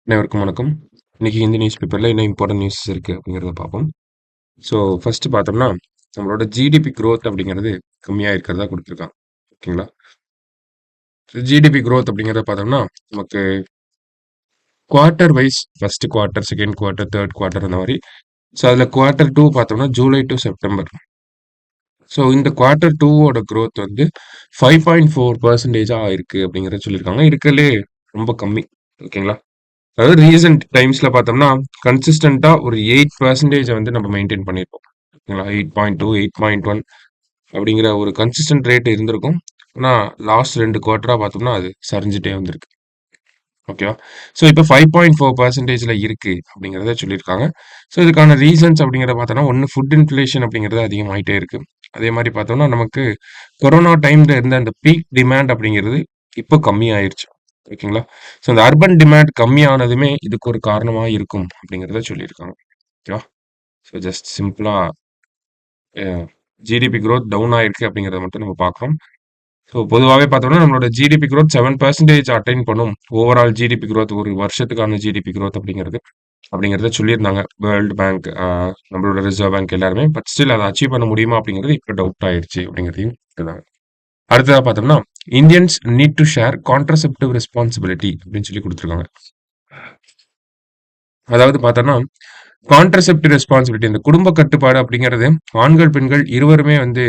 அனைவருக்கும் வணக்கம். இன்னைக்கு ஹிந்தி நியூஸ் பேப்பர்ல என்ன இம்பார்ட்டன்ட் நியூஸ் இருக்கு அப்படிங்கிறத பார்ப்போம். ஸோ ஃபர்ஸ்ட் பார்த்தோம்னா, நம்மளோட ஜிடிபி growth அப்படிங்கிறது கம்மியா இருக்கிறதா குடுத்துருக்காங்க. ஓகேங்களா? ஜிடிபி growth அப்படிங்கிறத பார்த்தோம்னா, நமக்கு quarter wise first quarter, second quarter, third quarter அந்த மாரி. ஸோ அதில குவார்ட்டர் 2 பார்த்தோம்னா, ஜூலை டூ செப்டம்பர். ஸோ இந்த குவார்ட்டர் 2 ஓட growth வந்து 5.4% ஆயிருக்கு அப்படிங்கிறத சொல்லியிருக்காங்க. இருக்கறதுலயே ரொம்ப கம்மி. ஓகேங்களா? அதாவது ரீசென்ட் டைம்ஸ்ல பார்த்தோம்னா, கன்சிஸ்டன்ட்டா ஒரு 8% வந்து நம்ம மெயின்டெயின் பண்ணியிருப்போம். ஓகேங்களா? 8.2, 8.1 அப்படிங்கிற ஒரு கன்சிஸ்டன்ட் ரேட் இருந்திருக்கும். ஆனா, லாஸ்ட் 2 குவார்ட்டரா பார்த்தோம்னா, அது சரிஞ்சுட்டே வந்திருக்கு. ஓகேவா? ஸோ இப்போ 5.4%ல இருக்கு அப்படிங்கிறத சொல்லியிருக்காங்க. ஸோ இதுக்கான ரீசன்ஸ் அப்படிங்கிறத பார்த்தோம்னா, ஒண்ணு ஃபுட் இன்ஃப்ளேஷன் அப்படிங்கிறது அதிகமாயிட்டே இருக்கு. அதே மாரி பார்த்தோம்னா, நமக்கு கொரோனா டைம்ல இருந்த அந்த பீக் டிமாண்ட் அப்படிங்கிறது இப்போ கம்மியாயிருச்சு. ஓகேங்களா? ஸோ அந்த அர்பன் டிமாண்ட் கம்மியானதுமே இதுக்கு ஒரு காரணமா இருக்கும் அப்படிங்கிறத சொல்லியிருக்காங்க. ஓகேவா? ஸோ ஜஸ்ட் சிம்பிளா அ ஜிடிபி குரோத் டவுன் ஆயிருக்கு அப்படிங்கிறத மட்டும் நம்ம பார்க்குறோம். ஸோ பொதுவாவே பார்த்தோம்னா, நம்மளோட ஜிடிபி குரோத் 7% அட்டைன் பண்ணும். ஓவரால் ஜிடிபி குரோத் ஒரு வருஷத்துக்கான ஜிடிபி குரோத் அப்படிங்கிறத சொல்லியிருந்தாங்க. வேர்ல்ட் பேங்க், நம்மளோட ரிசர்வ் பேங்க் எல்லாருமே. பட் ஸ்டில் அத அச்சீவ் பண்ண முடியுமா அப்படிங்கிறது இப்ப டவுட் ஆயிருச்சு அப்படிங்கிறதையும் சொல்றாங்க. அடுத்ததா பார்த்தோம்னா, Indians need to share contraceptive responsibility அப்படின்னு சொல்லி குடுத்துருக்காங்க. அதாவது பார்த்தோம்னா, கான்ட்ரசெப்டிவ் ரெஸ்பான்சிபிலிட்டி இந்த குடும்ப கட்டுப்பாடு அப்படிங்கிறது ஆண்கள், பெண்கள் இருவருமே வந்து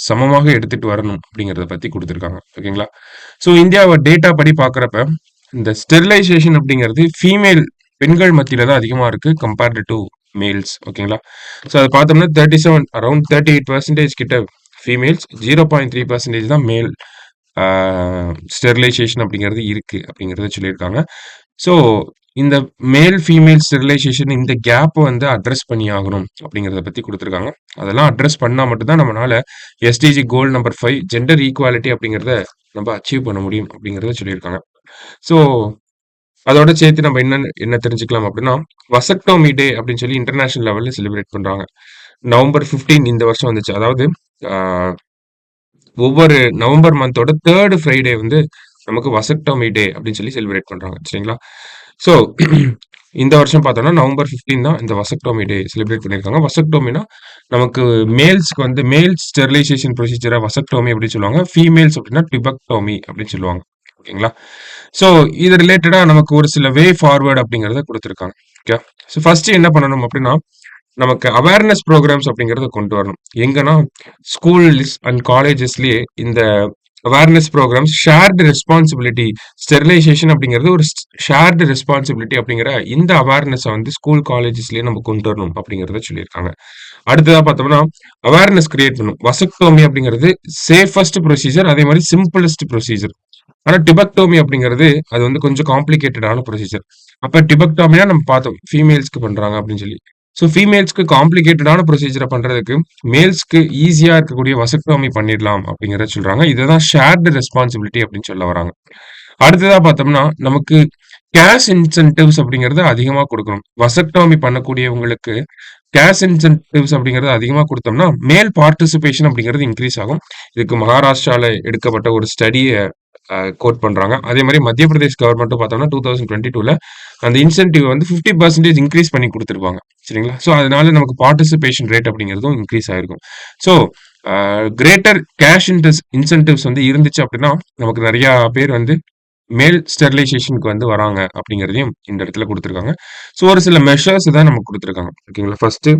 சமமாக எடுத்துட்டு வரணும் அப்படிங்கிறத பத்தி குடுத்துருக்காங்க. ஓகேங்களா? ஸோ இந்தியாவ டேட்டா படி பார்க்குறப்ப, இந்த ஸ்டெரிலைசேஷன் அப்படிங்கிறது பெண்கள் மத்தியில தான் அதிகமா இருக்கு கம்பேர்ட் டூ மேல்ஸ். ஓகேங்களா? ஸோ அத பார்த்தோம்னா 37 அரவுண்ட் 38% கிட்ட ஃபீமேல்ஸ், 0.3% தான் மேல் ஆ ஸ்டெரிலைசேஷன் அப்படிங்கிறது இருக்கு அப்படிங்கிறத சொல்லியிருக்காங்க. ஸோ இந்த மேல், ஃபீமேல் ஸ்டெரிலைசேஷன் இந்த கேப் வந்து அட்ரஸ் பண்ணி ஆகணும் அப்படிங்கிறத பத்தி குடுத்துருக்காங்க. அதெல்லாம் அட்ரஸ் பண்ணா மட்டும் தான் நம்மனால SDG goal number 5 gender equality அப்படிங்கிறத நம்ம அச்சீவ் பண்ண முடியும் அப்படிங்கிறத சொல்லியிருக்காங்க. ஸோ அதோட சேர்த்து நம்ம என்ன தெரிஞ்சுக்கலாம் அப்படின்னா, வசக்டோமி டே அப்படின்னு சொல்லி இன்டர்நேஷனல் லெவல்ல செலிப்ரேட் பண்றாங்க. நவம்பர் 15 இந்த வருஷம் வந்துச்சு. அதாவது ஆ ஒவ்வொரு நவம்பர் மந்தோட 3 ஃப்ரைடே வந்து நமக்கு வசக்டோமி டே அப்படின்னு சொல்லி செலிப்ரேட் பண்றாங்க. சரிங்களா? ஸோ இந்த வருஷம் பார்த்தோம்னா நவம்பர் 15 தான் இந்த வசக்டோமி டே செலிப்ரேட் பண்ணியிருக்காங்க. வசக்டோமினா நமக்கு மேல்ஸ்க்கு வந்து மேல் ஸ்டெரிலைசேஷன் ப்ரொசீஜர வசக்டோமி அப்படின்னு சொல்லுவாங்க. ஃபீமேல்ஸ் அப்படின்னா டிபெக்டோமி அப்படின்னு சொல்லுவாங்க. ஓகேங்களா? ஸோ இது ரிலேட்டடா நமக்கு ஒரு சில வே ஃபார்வர்ட் அப்படிங்கிறத குடுத்துருக்காங்க. ஓகே. ஸோ ஃபர்ஸ்ட் என்ன பண்ணணும் அப்படின்னா, நமக்கு அவேர்னஸ் புரோகிராம்ஸ் அப்படிங்கிறத கொண்டு வரணும். எங்கன்னா ஸ்கூல்ஸ் அண்ட் காலேஜஸ்லயே இந்த awareness programmes shared responsibility sterilisation அப்படிங்கிறது ஒரு ஷேர்டு ரெஸ்பான்சிபிலிட்டி அப்படிங்கிற இந்த அவேர்னஸை வந்து ஸ்கூல் காலேஜஸ்லயே நம்ம கொண்டு வரணும் அப்படிங்கிறத சொல்லியிருக்காங்க. அடுத்ததா பார்த்தோம்னா அவேர்னஸ் கிரியேட் பண்ணும். வசக்டோமி அப்படிங்கிறது சேஃபஸ்ட் ப்ரொசீஜர், அதே மாதிரி சிம்பிளஸ்ட் ப்ரொசீஜர். ஆனா டிபெக்டோமி அப்படிங்கிறது அது வந்து கொஞ்சம் காம்ப்ளிகேட்டடான ப்ரொசீஜர். அப்ப டிபெக்டோமியா நம்ம பார்த்தோம் ஃபீமேல்ஸ்க்கு பண்றாங்க அப்படின்னு சொல்லி. ஸோ ஃபீமேல்ஸ்க்கு காம்ப்ளிகேட்டடான ப்ரொசீஜரை பண்றதுக்கு மேல்ஸ்க்கு ஈஸியா இருக்கக்கூடிய வசக்டோமி பண்ணிடலாம் அப்படிங்கிறத சொல்றாங்க. இதுதான் ஷேர்டு ரெஸ்பான்சிபிலிட்டி அப்படின்னு சொல்ல வராங்க. அடுத்ததா பார்த்தோம்னா நமக்கு கேஷ் இன்சென்டிவ்ஸ் அப்படிங்கறது அதிகமா கொடுக்கணும். வசக்டோமி பண்ணக்கூடியவங்களுக்கு கேஷ் இன்சென்டிவ்ஸ் அப்படிங்கறது அதிகமா கொடுத்தோம்னா மேல் பார்ட்டிசிபேஷன் அப்படிங்கிறது இன்க்ரீஸ் ஆகும். இதுக்கு மகாராஷ்டிரால எடுக்கப்பட்ட ஒரு ஸ்டடிய கோட் பண்றாங்க. அதே மாதிரி மத்திய பிரதேஷ் கவர்மெண்ட்டும் பார்த்தோம்னா 2022ல அந்த இன்சென்டிவ் வந்து 50% இன்க்ரீஸ் பண்ணி கொடுத்துருப்பாங்க. சரிங்களா? ஸோ அதனால நமக்கு பார்ட்டிசிபேஷன் ரேட் அப்படிங்கிறதும் இன்க்ரீஸ் ஆயிருக்கும். ஸோ கிரேட்டர் கேஷ் இன்சென்டிவ்ஸ் வந்து இருந்துச்சு அப்படின்னா நமக்கு நிறைய பேர் வந்து மேல் ஸ்டெரிலைசேஷனுக்கு வந்து வராங்க அப்படிங்கிறதையும் இந்த இடத்துல கொடுத்துருக்காங்க. ஸோ ஒரு சில மெஷர்ஸ் தான் நமக்கு கொடுத்துருக்காங்க. ஓகேங்களா? ஃபர்ஸ்ட்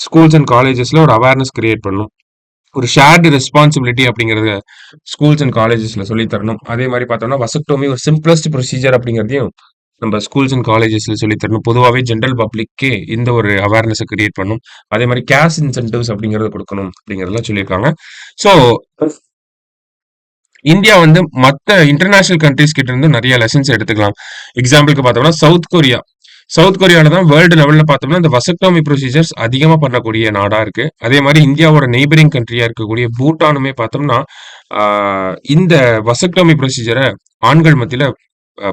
ஸ்கூல்ஸ் அண்ட் காலேஜஸ்ல ஒரு அவேர்னஸ் கிரியேட் பண்ணணும். ஒரு ஷேர்டு ரெஸ்பான்சிபிலிட்டி அப்படிங்கறத ஸ்கூல்ஸ் அண்ட் காலேஜஸ்ல சொல்லி தரணும். அதே மாதிரி பார்த்தோம்னா வசக்டோமி ஒரு சிம்பிளஸ்ட் ப்ரொசீஜர் அப்படிங்கிறதையும் நம்ம ஸ்கூல்ஸ் அண்ட் காலேஜஸ்ல சொல்லி தரணும். பொதுவாகவே ஜென்ரல் பப்ளிக்கே இந்த ஒரு அவேர்னஸை கிரியேட் பண்ணணும். அதே மாதிரி கேஷ் இன்சென்டிவ்ஸ் அப்படிங்கறத கொடுக்கணும் அப்படிங்கறதெல்லாம் சொல்லியிருக்காங்க. ஸோ இந்தியா வந்து மத்த இன்டர்நேஷனல் கண்ட்ரீஸ் கிட்ட இருந்து நிறைய லெசன்ஸ் எடுத்துக்கலாம். எக்ஸாம்பிளுக்கு பார்த்தோம்னா சவுத் கொரியா. சவுத் கொரியால தான் வேர்ல்டு லெவல்ல பார்த்தோம்னா இந்த வசக்டோமி ப்ரொசீஜர்ஸ் அதிகமா பண்ணக்கூடிய நாடா இருக்கு. அதே மாதிரி இந்தியாவோட நெய்பரிங் கண்ட்ரியா இருக்கக்கூடிய பூட்டானுமே பார்த்தோம்னா இந்த வசக்டோமி ப்ரொசீஜரை ஆண்கள் மத்தியில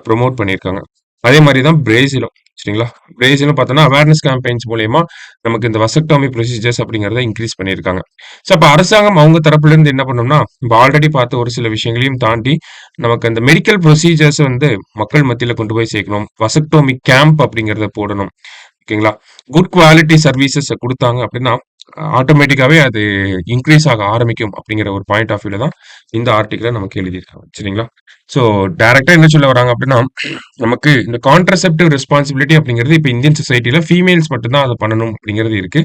ப்ரொமோட் பண்ணியிருக்காங்க. அதே மாதிரி தான் பிரேசிலும். சரிங்களா? பிரேசில்னு பார்த்தோம்னா, அவேர்னஸ் கேம்பெயின்ஸ் மூலியமா நமக்கு இந்த வசக்டோமி ப்ரொசீஜர்ஸ் அப்படிங்கிறத இன்கிரீஸ் பண்ணியிருக்காங்க. ஸோ, அப்ப அரசாங்கம் அவங்க தரப்புல இருந்து என்ன பண்ணணும்னா, இப்ப ஆல்ரெடி பார்த்த ஒரு சில விஷயங்களையும் தாண்டி, நமக்கு அந்த மெடிக்கல் ப்ரொசீஜர்ஸ் வந்து மக்கள் மத்தியில கொண்டு போய் சேர்க்கணும். வசக்டோமி கேம்ப் அப்படிங்கிறத போடணும். ஓகேங்களா? குட் குவாலிட்டி சர்வீசஸ் குடுத்தாங்க அப்படின்னா, ஆட்டோமேட்டிக்காவே அது இன்கிரீஸ் ஆக ஆரம்பிக்கும் அப்படிங்கிற ஒரு பாயிண்ட் ஆஃப் வியூல தான் இந்த ஆர்டிக்கிள நமக்கு எழுதியிருக்காங்க. சரிங்களா? ஸோ, டைரக்ட்டா என்ன சொல்ல வராங்க அப்படின்னா, நமக்கு இந்த கான்ட்ரசெப்டிவ் ரெஸ்பான்சிபிலிட்டி அப்படிங்கிறது இப்ப இந்தியன் சொசைட்டில ஃபீமேல்ஸ் மட்டும் தான் அத பண்ணணும் அப்படிங்கிறது இருக்கு.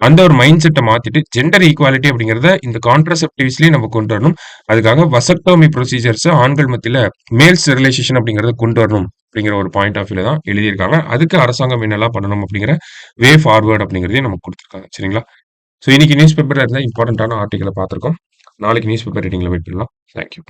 அந்த ஒரு மைண்ட் செட்ட மாத்திட்டு ஜெண்டர் ஈக்வாலிட்டி அப்படிங்கிறத இந்த கான்ட்ரசெப்டிவ்ஸ்லயே நம்ம கொண்டு வரணும். அதுக்காக வசக்டோமி ப்ரொசீஜர்ஸ் ஆண்கள் மத்தியில மேல் ஸ்டெரிலைசேஷன் அப்படிங்கிறத கொண்டு வரணும் அப்படிங்கிற ஒரு பாயிண்ட் ஆஃப் வியூல தான் எழுதியிருக்காங்க. அதுக்கு அரசாங்கம் என்னலாம் பண்ணணும் அப்படிங்கிற வே ஃபார்வர்ட் அப்படிங்கிறதையும் நமக்கு குடுத்துருக்காங்க. சரிங்களா? ஸோ இன்னைக்கு நியூஸ் பேப்பர்ல இருந்த இம்பார்ட்டன்ட்டான ஆர்டிக்கிள பார்த்திருக்கோம். நாளைக்கு நியூஸ் பேப்பர் ரீடிங்ல மீட் பண்ணலாம். Thank you.